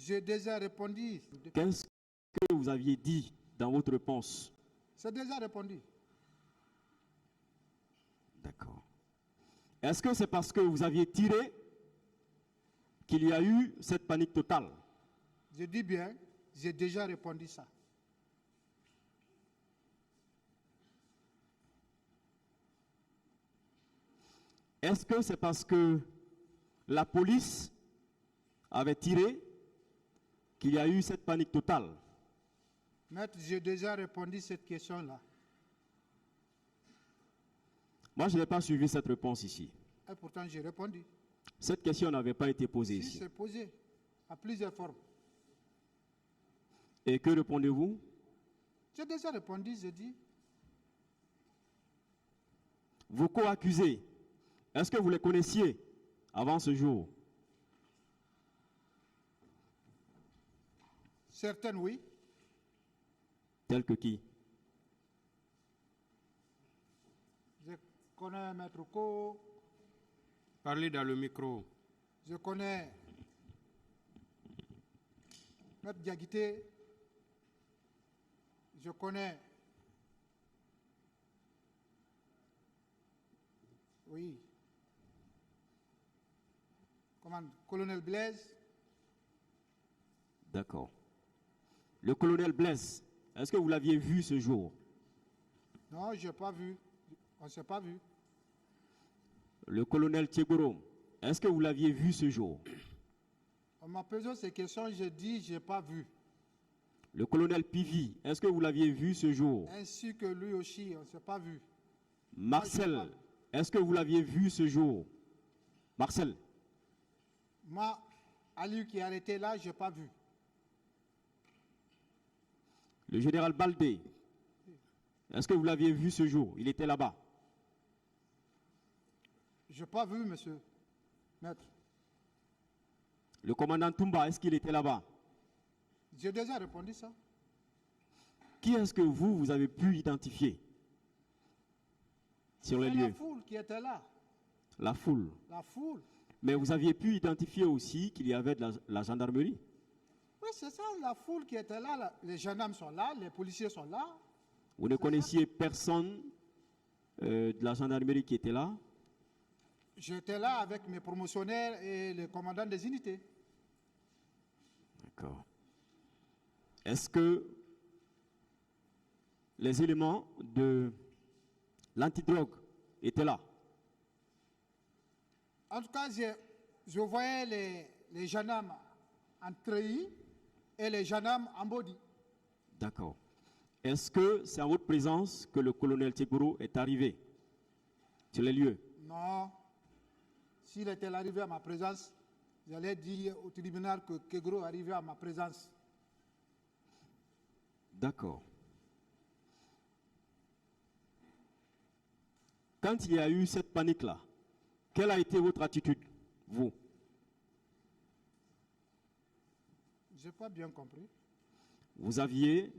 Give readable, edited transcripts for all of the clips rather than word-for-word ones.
J'ai déjà répondu. Qu'est-ce que vous aviez dit dans votre réponse? C'est déjà répondu. D'accord. Est-ce que c'est parce que vous aviez tiré qu'il y a eu cette panique totale? Je dis bien, j'ai déjà répondu ça. Est-ce que c'est parce que la police avait tiré qu'il y a eu cette panique totale? Maître, j'ai déjà répondu cette question-là. Moi, je n'ai pas suivi cette réponse ici. Et pourtant, j'ai répondu. Cette question n'avait pas été posée Si, ici. c'est posé à plusieurs formes. Et que répondez-vous? J'ai déjà répondu, j'ai dit. Vos co-accusés, est-ce que vous les connaissiez avant ce jour? Certaines, oui. Tels que qui? Je connais Maître Co. Parlez dans le micro. Je connais Maître Diaguité. Je connais. Oui. Comment? Colonel Blaise. D'accord. Le colonel Blaise, est-ce que vous l'aviez vu ce jour? Non, je n'ai pas vu. On ne s'est pas vu. Le colonel Tchegoro, est-ce que vous l'aviez vu ce jour? On m'a posé ces questions, j'ai dit, je n'ai pas vu. Le colonel Pivi, est-ce que vous l'aviez vu ce jour? Ainsi que lui aussi, on ne s'est pas vu. Marcel, est-ce que vous l'aviez vu ce jour? Marcel? Moi, Ali qui est arrêté là, je n'ai pas vu. Le général Baldé, est-ce que vous l'aviez vu ce jour? Il était là-bas. Je n'ai pas vu, monsieur. Maître. Le commandant Toumba, est-ce qu'il était là-bas? J'ai déjà répondu ça. Qui est-ce que vous avez pu identifier sur les C'est lieux? la foule qui était là. La foule. La foule. Mais vous aviez pu identifier aussi qu'il y avait de la gendarmerie? Oui, c'est ça, la foule qui était là. Les gendarmes sont là, les policiers sont là. Vous ne connaissiez personne de la gendarmerie qui était là? J'étais là avec mes promotionnaires et les commandants des unités. D'accord. Est-ce que les éléments de l'antidrogue étaient là? En tout cas, je voyais les gendarmes en treillis et les gendarmes en body. D'accord. Est-ce que c'est en votre présence que le colonel Tchegoro est arrivé sur les lieux? Non. S'il était arrivé à ma présence, j'allais dire au tribunal que Kegro est arrivé à ma présence. D'accord. Quand il y a eu cette panique-là, quelle a été votre attitude, vous? Je n'ai pas bien compris. Vous aviez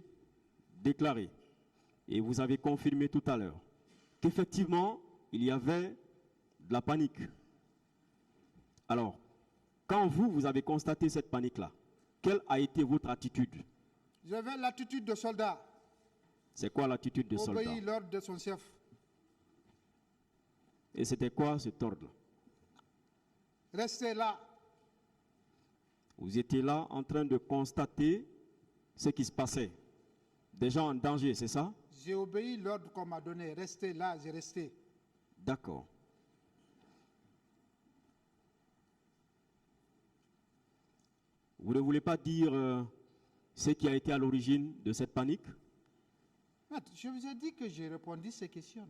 déclaré, et vous avez confirmé tout à l'heure, qu'effectivement, il y avait de la panique. Alors, quand vous avez constaté cette panique-là, quelle a été votre attitude? J'avais l'attitude de soldat. C'est quoi l'attitude de soldat? Obéir l'ordre de son chef. Et c'était quoi cet ordre? Restez là. Vous étiez là en train de constater ce qui se passait. Des gens en danger, c'est ça? J'ai obéi l'ordre qu'on m'a donné. Restez là, j'ai resté. D'accord. Vous ne voulez pas dire ce qui a été à l'origine de cette panique? Maître, je vous ai dit que j'ai répondu à ces questions.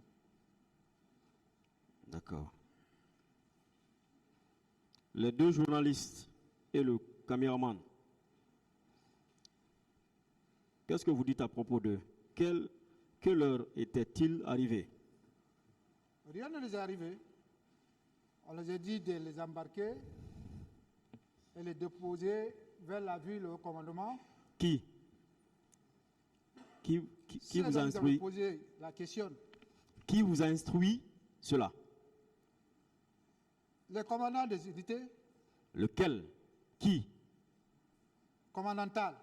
D'accord. Les deux journalistes et le caméraman, qu'est-ce que vous dites à propos d'eux? Quelle heure était-il arrivé? Rien ne les est arrivé. On les a dit de les embarquer et les déposer vers la ville au commandement. Qui vous a instruit? Posé la question. Qui vous a instruit cela? Le commandant des unités. Lequel? Qui? commandant Tal.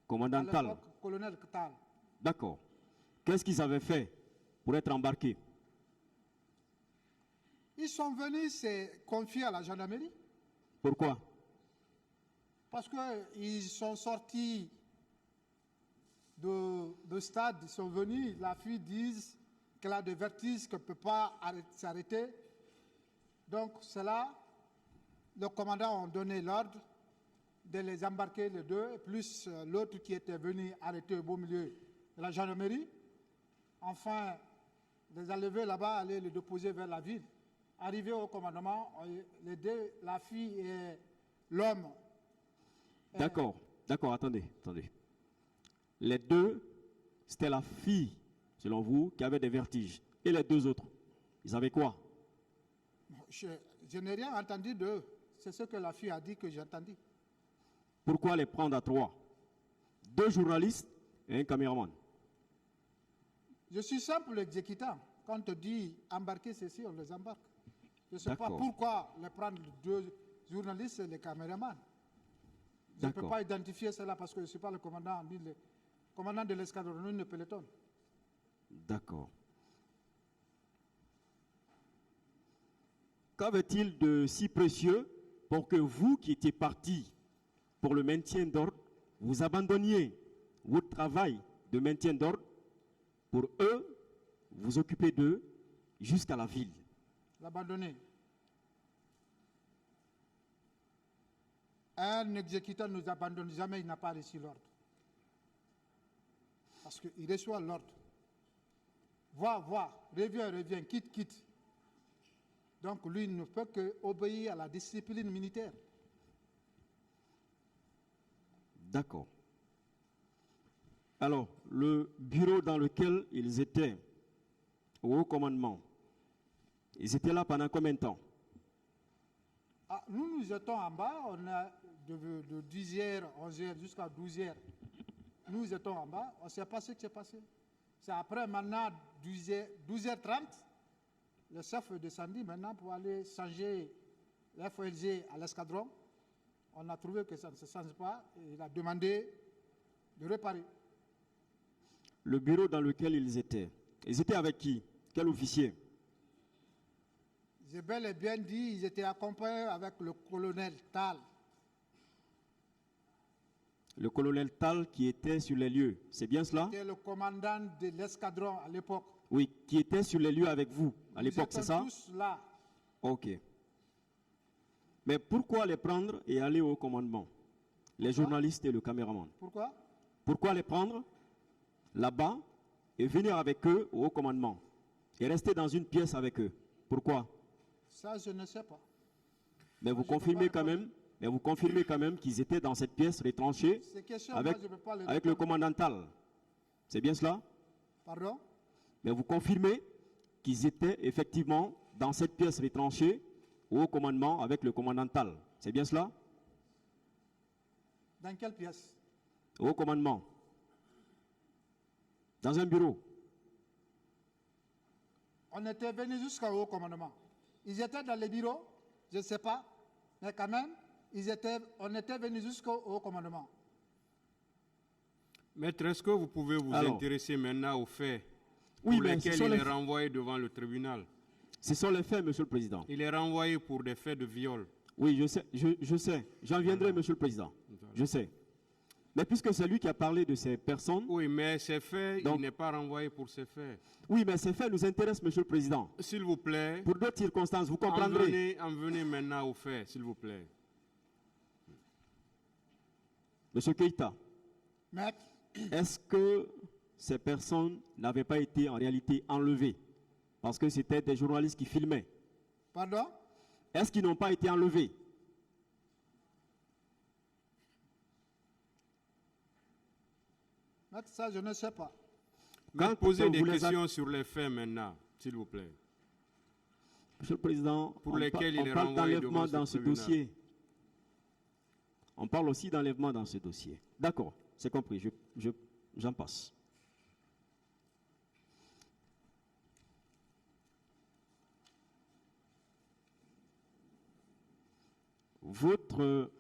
Commandant À Tal. l'époque, colonel Tal. D'accord. Qu'est-ce qu'ils avaient fait pour être embarqués? Ils sont venus se confier à la gendarmerie Pourquoi? parce qu'ils sont sortis de stade, ils sont venus, la fille dit qu'elle a des vertiges, qu'elle ne peut pas s'arrêter. Donc, c'est là, le commandant a donné l'ordre de les embarquer les deux, plus l'autre qui était venu arrêter au beau milieu de la gendarmerie. Enfin, les enlever là-bas, aller les déposer vers la ville. Arrivé au commandement, les deux, la fille et l'homme. D'accord, d'accord, attendez. Les deux, c'était la fille, selon vous, qui avait des vertiges. Et les deux autres, ils avaient quoi? Je n'ai rien entendu d'eux. C'est ce que la fille a dit que j'ai entendu. Pourquoi les prendre à trois? Deux journalistes et un caméraman. Je suis simple exécutant. Quand on te dit embarquer ceci, on les embarque. Je ne sais pas D'accord. pourquoi les prendre deux journalistes et les caméramans. Je ne peux D'accord. pas identifier cela parce que je ne suis pas le commandant, ni le commandant de l'escadron, ni le peloton. D'accord. Qu'avait-il de si précieux pour que vous qui étiez partis pour le maintien d'ordre, vous abandonniez votre travail de maintien d'ordre pour eux, vous occuper d'eux jusqu'à la ville? L'abandonner. Un exécutant ne nous abandonne jamais, il n'a pas reçu l'ordre. Parce qu'il reçoit l'ordre. Va, reviens, quitte. Donc lui, il ne peut qu'obéir à la discipline militaire. D'accord. Alors, le bureau dans lequel ils étaient, au haut commandement, ils étaient là pendant combien de temps? Nous étions en bas, on a de 10h, 11h jusqu'à 12h. Nous étions en bas, on ne sait pas ce qui s'est passé. C'est après maintenant 12h30, le chef est descendu maintenant pour aller changer l'FLG à l'escadron. On a trouvé que ça ne se change pas et il a demandé de réparer. Le bureau dans lequel ils étaient avec qui? Quel officier? J'ai bel et bien dit, ils étaient accompagnés avec le colonel Tal. Le colonel Tal qui était sur les lieux, c'est bien cela? C'était le commandant de l'escadron à l'époque. Oui, qui était sur les lieux avec vous à l'époque, c'est ça? Nous étions tous là. Ok. Mais pourquoi les prendre et aller au commandement? Les journalistes et le caméraman. Pourquoi? Pourquoi les prendre là-bas et venir avec eux au haut commandement et rester dans une pièce avec eux? Pourquoi? Ça, je ne sais pas. Mais vous je peux confirmez pas quand même qu'ils étaient dans cette pièce retranchée Ces questions, avec, moi, je ne peux pas les avec le répondre. commandant Tal. C'est bien cela? Pardon? Mais vous confirmez qu'ils étaient effectivement dans cette pièce retranchée au haut commandement avec le commandant Tal. C'est bien cela? Dans quelle pièce? Au haut commandement. Dans un bureau. On était venus jusqu'au haut commandement. Ils étaient dans les bureaux, je ne sais pas, mais quand même, on était venus jusqu'au haut commandement. Maître, est-ce que vous pouvez vous Alors, intéresser maintenant aux faits oui, pour mais lesquels il est renvoyé devant le tribunal? Ce sont les faits, Monsieur le Président. Il est renvoyé pour des faits de viol. Oui, je sais. J'en viendrai, Monsieur le Président. Je sais. Mais puisque c'est lui qui a parlé de ces personnes... Oui, mais ces faits, Donc- il n'est pas renvoyé pour ces faits. Oui, mais ces faits nous intéressent, Monsieur le Président. S'il vous plaît, Pour d'autres circonstances, vous comprendrez. en venez maintenant aux faits, s'il vous plaît. Monsieur Keïta, Maître, est-ce que ces personnes n'avaient pas été en réalité enlevées? Parce que c'était des journalistes qui filmaient. pardon? Est-ce qu'ils n'ont pas été enlevés? Maître, ça, je ne sais pas. Mais Quand posez des vous les questions sur les faits maintenant, s'il vous plaît. Monsieur le Président, Pour on lesquels il est parle renvoyé d'enlèvement devant dans ce ce tribunal. dossier. On parle aussi d'enlèvement dans ce dossier. D'accord, c'est compris, j'en passe. Votre,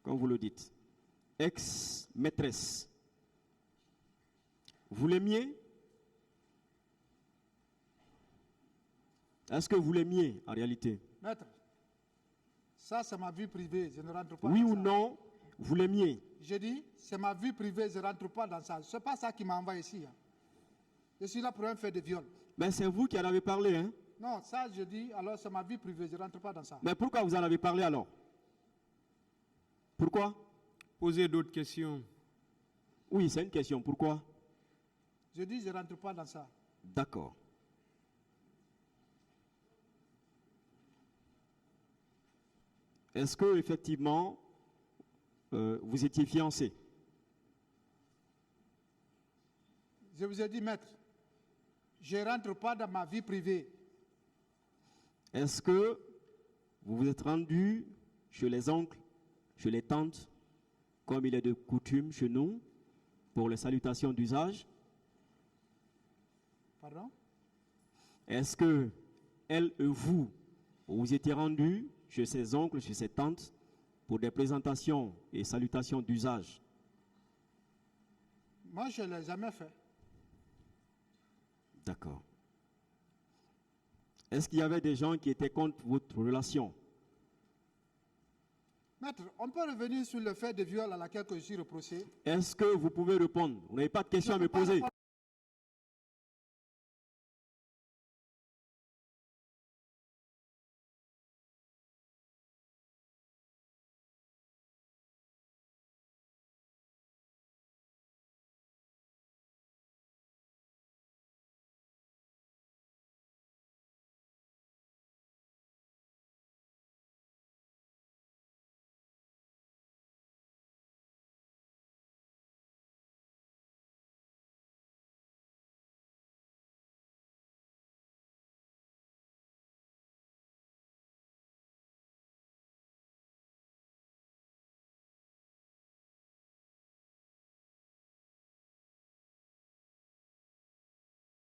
comme vous le dites, ex-maîtresse. Vous l'aimiez? Est-ce que vous l'aimiez en réalité? Maître, ça c'est ma vie privée, je ne rentre pas Oui dans ou ça. non, vous l'aimiez? Je dis, c'est ma vie privée, je ne rentre pas dans ça. Ce n'est pas ça qui m'a envoyé ici. Hein. Je suis là pour un fait de viol. Mais c'est vous qui en avez parlé, hein? Non, ça je dis, alors c'est ma vie privée, je ne rentre pas dans ça. Mais pourquoi vous en avez parlé alors? Pourquoi? Posez d'autres questions. Oui, c'est une question. Pourquoi? Je dis, je ne rentre pas dans ça. D'accord. Est-ce que effectivement vous étiez fiancé? Je vous ai dit, maître, je ne rentre pas dans ma vie privée. Est-ce que vous vous êtes rendu chez les oncles, chez les tantes, comme il est de coutume chez nous, pour les salutations d'usage? Pardon? Est-ce que elle et vous, vous étiez rendus chez ses oncles, chez ses tantes, pour des présentations et salutations d'usage? Moi, je ne l'ai jamais fait. D'accord. Est-ce qu'il y avait des gens qui étaient contre votre relation? Maître, on peut revenir sur le fait de viol à laquelle je suis reproché. Est-ce que vous pouvez répondre? Vous n'avez pas de questions à me poser.